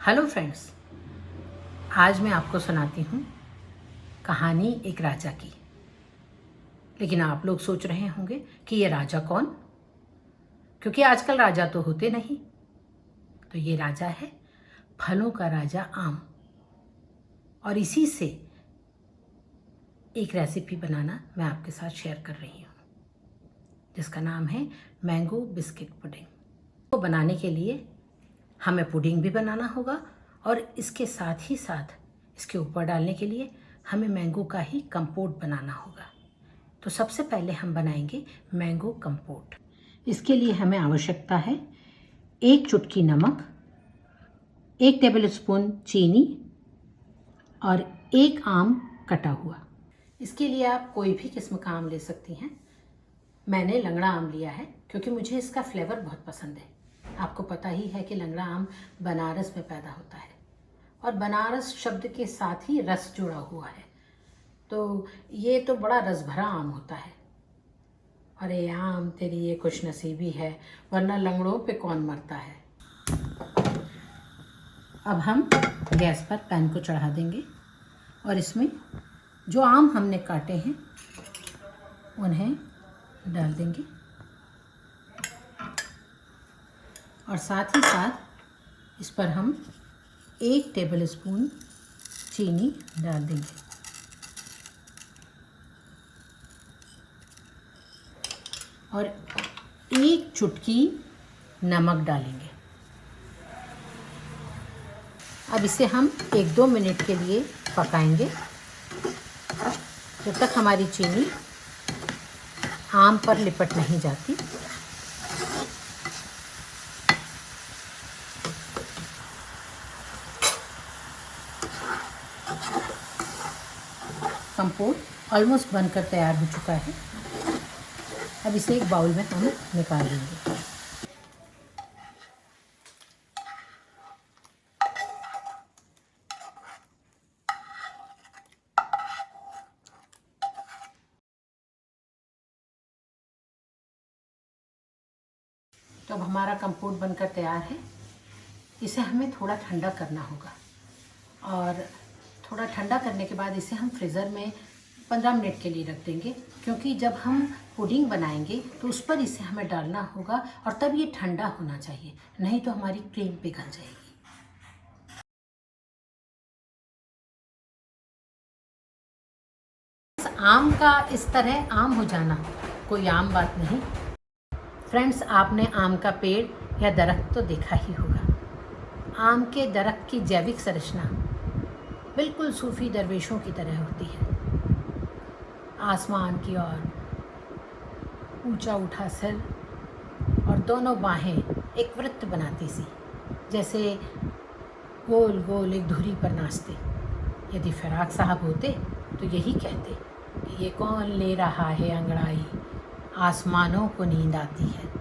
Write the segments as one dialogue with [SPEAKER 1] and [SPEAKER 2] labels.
[SPEAKER 1] Hello friends, आज मैं आपको सुनाती हूँ कहानी एक राजा की। लेकिन आप लोग सोच रहे होंगे कि ये राजा कौन, क्योंकि आजकल राजा तो होते नहीं। तो ये राजा है फलों का राजा आम। और इसी से एक रेसिपी बनाना मैं आपके साथ शेयर कर रही हूँ, जिसका नाम है मैंगो बिस्किट पुडिंग। तो बनाने के लिए हमें पुडिंग भी बनाना होगा और इसके साथ ही साथ इसके ऊपर डालने के लिए हमें मैंगो का ही कंपोट बनाना होगा। तो सबसे पहले हम बनाएंगे मैंगो कंपोट। इसके लिए हमें आवश्यकता है 1 चुटकी नमक, 1 टेबलस्पून चीनी और 1 आम कटा हुआ। इसके लिए आप कोई भी किस्म का आम ले सकती हैं। मैंने लंगड़ा आम लिया है क्योंकि मुझे इसका फ्लेवर बहुत पसंद है। आपको पता ही है कि लंगड़ा आम बनारस में पैदा होता है और बनारस शब्द के साथ ही रस जुड़ा हुआ है। तो ये तो बड़ा रस भरा आम होता है। अरे आम तेरी ये खुशनसीबी है, वरना लंगड़ों पे कौन मरता है। अब हम गैस पर पैन को चढ़ा देंगे और इसमें जो आम हमने काटे हैं उन्हें डाल देंगे और साथ ही साथ इस पर हम 1 टेबलस्पून चीनी डाल देंगे और 1 चुटकी नमक डालेंगे। अब इसे हम 1-2 मिनट के लिए पकाएंगे जब तक हमारी चीनी आम पर लिपट नहीं जाती। कंपोट ऑलमोस्ट बनकर तैयार हो चुका है। अब इसे एक बाउल में हम निकाल लेंगे। तो अब हमारा कंपोट बनकर तैयार है। इसे हमें थोड़ा ठंडा करना होगा और थोड़ा ठंडा करने के बाद इसे हम फ्रीज़र में 15 मिनट के लिए रख देंगे, क्योंकि जब हम पुडिंग बनाएंगे तो उस पर इसे हमें डालना होगा और तब ये ठंडा होना चाहिए, नहीं तो हमारी क्रीम पिघल जाएगी। आम का इस तरह आम हो जाना कोई आम बात नहीं। फ्रेंड्स, आपने आम का पेड़ या दरख्त तो देखा ही होगा। आम के दरख्त की जैविक संरचना बिल्कुल सूफी दरवेशों की तरह होती है। आसमान की ओर ऊंचा उठा सिर और दोनों बाहें एक वृत्त बनाती सी, जैसे गोल गोल एक धुरी पर नाचते। यदि फराक साहब होते तो यही कहते कि ये कौन ले रहा है अंगड़ाई, आसमानों को नींद आती है।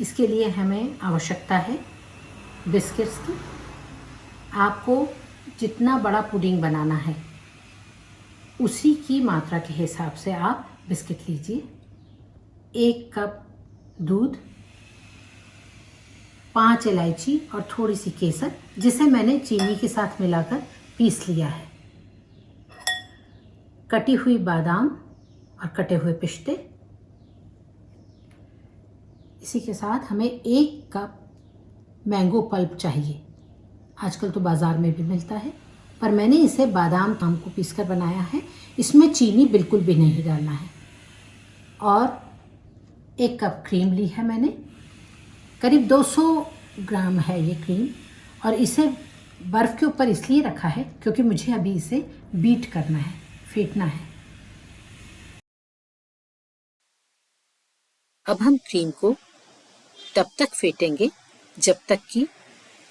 [SPEAKER 1] इसके लिए हमें आवश्यकता है बिस्किट्स की। आपको जितना बड़ा पुडिंग बनाना है उसी की मात्रा के हिसाब से आप बिस्किट लीजिए। 1 कप दूध, 5 इलायची और थोड़ी सी केसर, जिसे मैंने चीनी के साथ मिलाकर पीस लिया है, कटी हुई बादाम और कटे हुए पिस्ते। इसी के साथ हमें 1 कप मैंगो पल्प चाहिए। आजकल तो बाज़ार में भी मिलता है, पर मैंने इसे बादाम को पीसकर बनाया है। इसमें चीनी बिल्कुल भी नहीं डालना है। और 1 कप क्रीम ली है मैंने, करीब 200 ग्राम है ये क्रीम। और इसे बर्फ़ के ऊपर इसलिए रखा है क्योंकि मुझे अभी इसे बीट करना है, फेंटना है। अब हम क्रीम को तब तक फेंटेंगे जब तक कि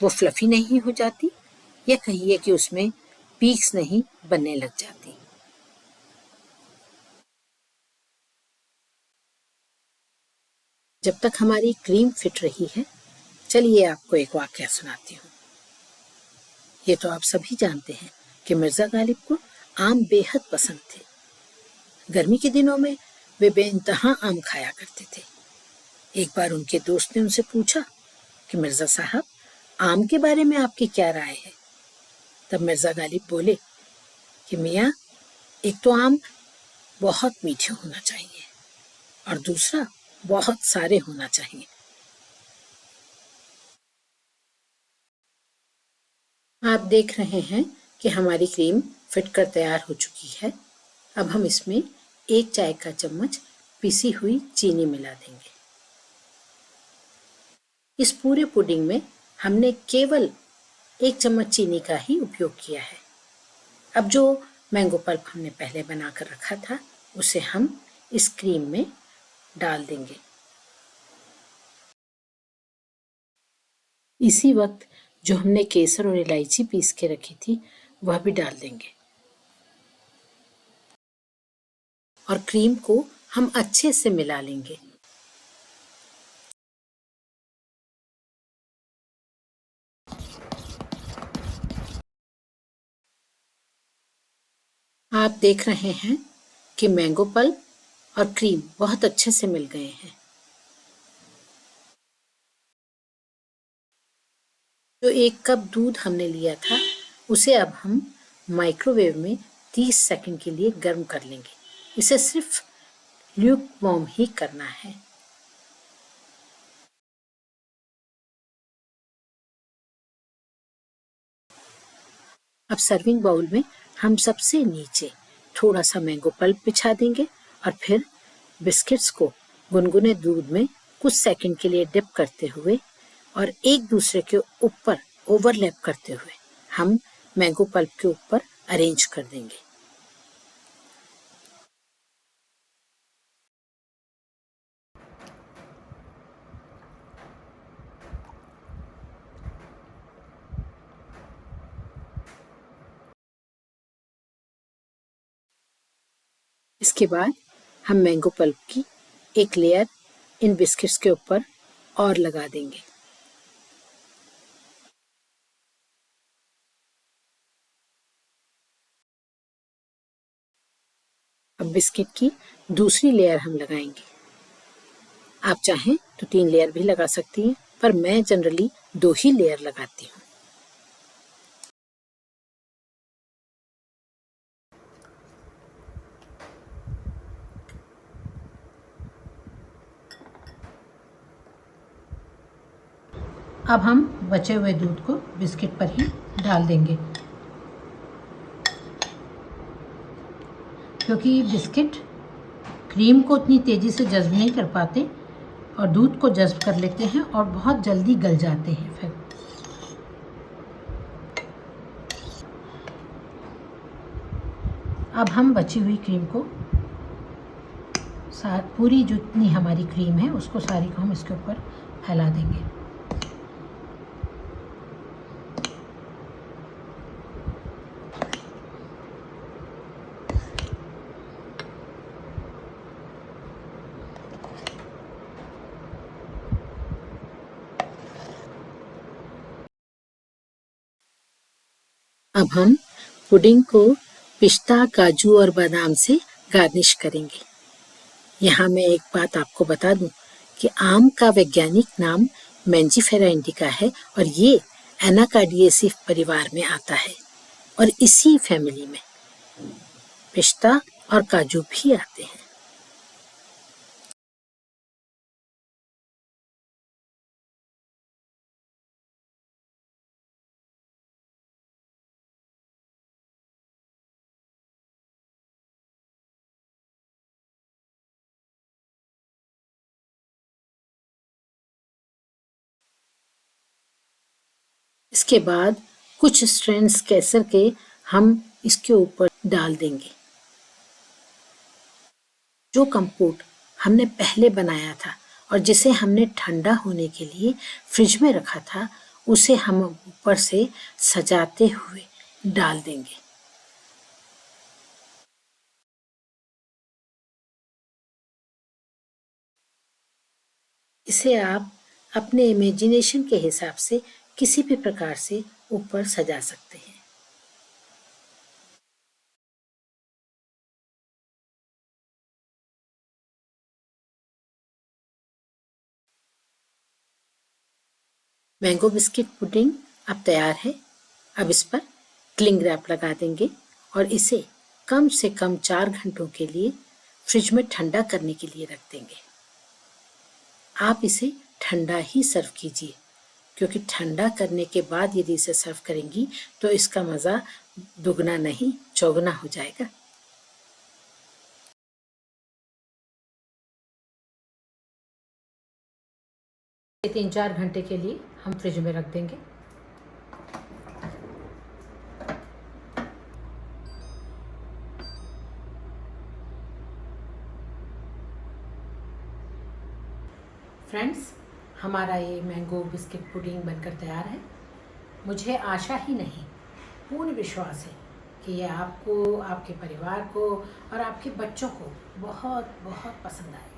[SPEAKER 1] वो फ्लफ़ी नहीं हो जाती, या कहिए कि उसमें पीक्स नहीं बनने लग जाती। जब तक हमारी क्रीम फिट रही है, चलिए आपको एक वाकया सुनाती हूँ। ये तो आप सभी जानते हैं कि मिर्ज़ा गालिब को आम बेहद पसंद थे। गर्मी के दिनों में वे बेइंतहा आम खाया करते थे। एक बार उनके दोस्त ने उनसे पूछा कि मिर्ज़ा साहब, आम के बारे में आपकी क्या राय है। तब मिर्ज़ा गालिब बोले कि मियाँ, एक तो आम बहुत मीठे होना चाहिए और दूसरा बहुत सारे होना चाहिए। आप देख रहे हैं कि हमारी क्रीम फिट कर तैयार हो चुकी है। अब हम इसमें 1 चाय का चम्मच पिसी हुई चीनी मिला देंगे। इस पूरे पुडिंग में हमने केवल 1 चम्मच चीनी का ही उपयोग किया है। अब जो मैंगो पल्प हमने पहले बना कर रखा था, उसे हम इस क्रीम में डाल देंगे। इसी वक्त जो हमने केसर और इलायची पीस के रखी थी, वह भी डाल देंगे और क्रीम को हम अच्छे से मिला लेंगे। आप देख रहे हैं कि मैंगो पल्प और क्रीम बहुत अच्छे से मिल गए हैं। जो 1 कप दूध हमने लिया था, उसे अब हम माइक्रोवेव में 30 सेकंड के लिए गर्म कर लेंगे। इसे सिर्फ ल्यूक वार्म ही करना है। अब सर्विंग बाउल में हम सबसे नीचे थोड़ा सा मैंगो पल्प बिछा देंगे और फिर बिस्किट्स को गुनगुने दूध में कुछ सेकंड के लिए डिप करते हुए और एक दूसरे के ऊपर ओवरलैप करते हुए हम मैंगो पल्प के ऊपर अरेंज कर देंगे। इसके बाद हम मैंगो पल्प की एक लेयर इन बिस्किट्स के ऊपर और लगा देंगे। अब बिस्किट की दूसरी लेयर हम लगाएंगे। आप चाहें तो 3 लेयर भी लगा सकती हैं, पर मैं जनरली 2 ही लेयर लगाती हूँ। अब हम बचे हुए दूध को बिस्किट पर ही डाल देंगे, क्योंकि ये बिस्किट क्रीम को उतनी तेज़ी से जज़्ब नहीं कर पाते और दूध को जज़्ब कर लेते हैं और बहुत जल्दी गल जाते हैं। फिर अब हम बची हुई क्रीम को पूरी जितनी हमारी क्रीम है उसको सारी को हम इसके ऊपर फैला देंगे। अब हम पुडिंग को पिस्ता, काजू और बादाम से गार्निश करेंगे। यहाँ मैं एक बात आपको बता दूं कि आम का वैज्ञानिक नाम मैंजीफेरा इंडिका है और ये एनाकार्डियेसी परिवार में आता है और इसी फैमिली में पिस्ता और काजू भी आते हैं। इसके बाद कुछ स्ट्रैंड्स केसर के हम इसके ऊपर डाल देंगे। जो कंपोट हमने पहले बनाया था और जिसे हमने ठंडा होने के लिए फ्रिज में रखा था, उसे हम ऊपर से सजाते हुए डाल देंगे। इसे आप अपने इमेजिनेशन के हिसाब से किसी भी प्रकार से ऊपर सजा सकते हैं। मैंगो बिस्किट पुडिंग अब तैयार है। अब इस पर क्लिंग रैप लगा देंगे और इसे कम से कम 4 घंटों के लिए फ्रिज में ठंडा करने के लिए रख देंगे। आप इसे ठंडा ही सर्व कीजिए, क्योंकि ठंडा करने के बाद यदि इसे सर्व करेंगी तो इसका मज़ा दुगना नहीं चौगुना हो जाएगा। 3-4 घंटे के लिए हम फ्रिज में रख देंगे। फ्रेंड्स, हमारा ये मैंगो बिस्किट पुडिंग बनकर तैयार है। मुझे आशा ही नहीं, पूर्ण विश्वास है कि ये आपको, आपके परिवार को और आपके बच्चों को बहुत बहुत पसंद आएगा।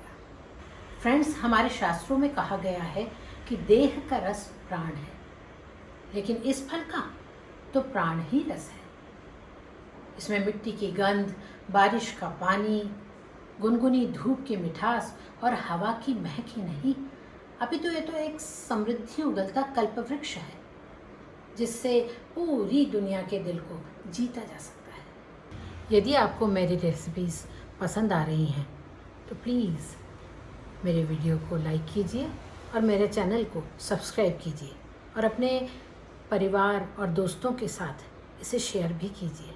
[SPEAKER 1] फ्रेंड्स, हमारे शास्त्रों में कहा गया है कि देह का रस प्राण है, लेकिन इस फल का तो प्राण ही रस है। इसमें मिट्टी की गंध, बारिश का पानी, गुनगुनी धूप की मिठास और हवा की महक ही नहीं, अभी तो ये तो एक समृद्धि उगलता कल्पवृक्ष है, जिससे पूरी दुनिया के दिल को जीता जा सकता है। यदि आपको मेरी रेसिपीज़ पसंद आ रही हैं तो प्लीज़ मेरे वीडियो को लाइक कीजिए और मेरे चैनल को सब्सक्राइब कीजिए और अपने परिवार और दोस्तों के साथ इसे शेयर भी कीजिए।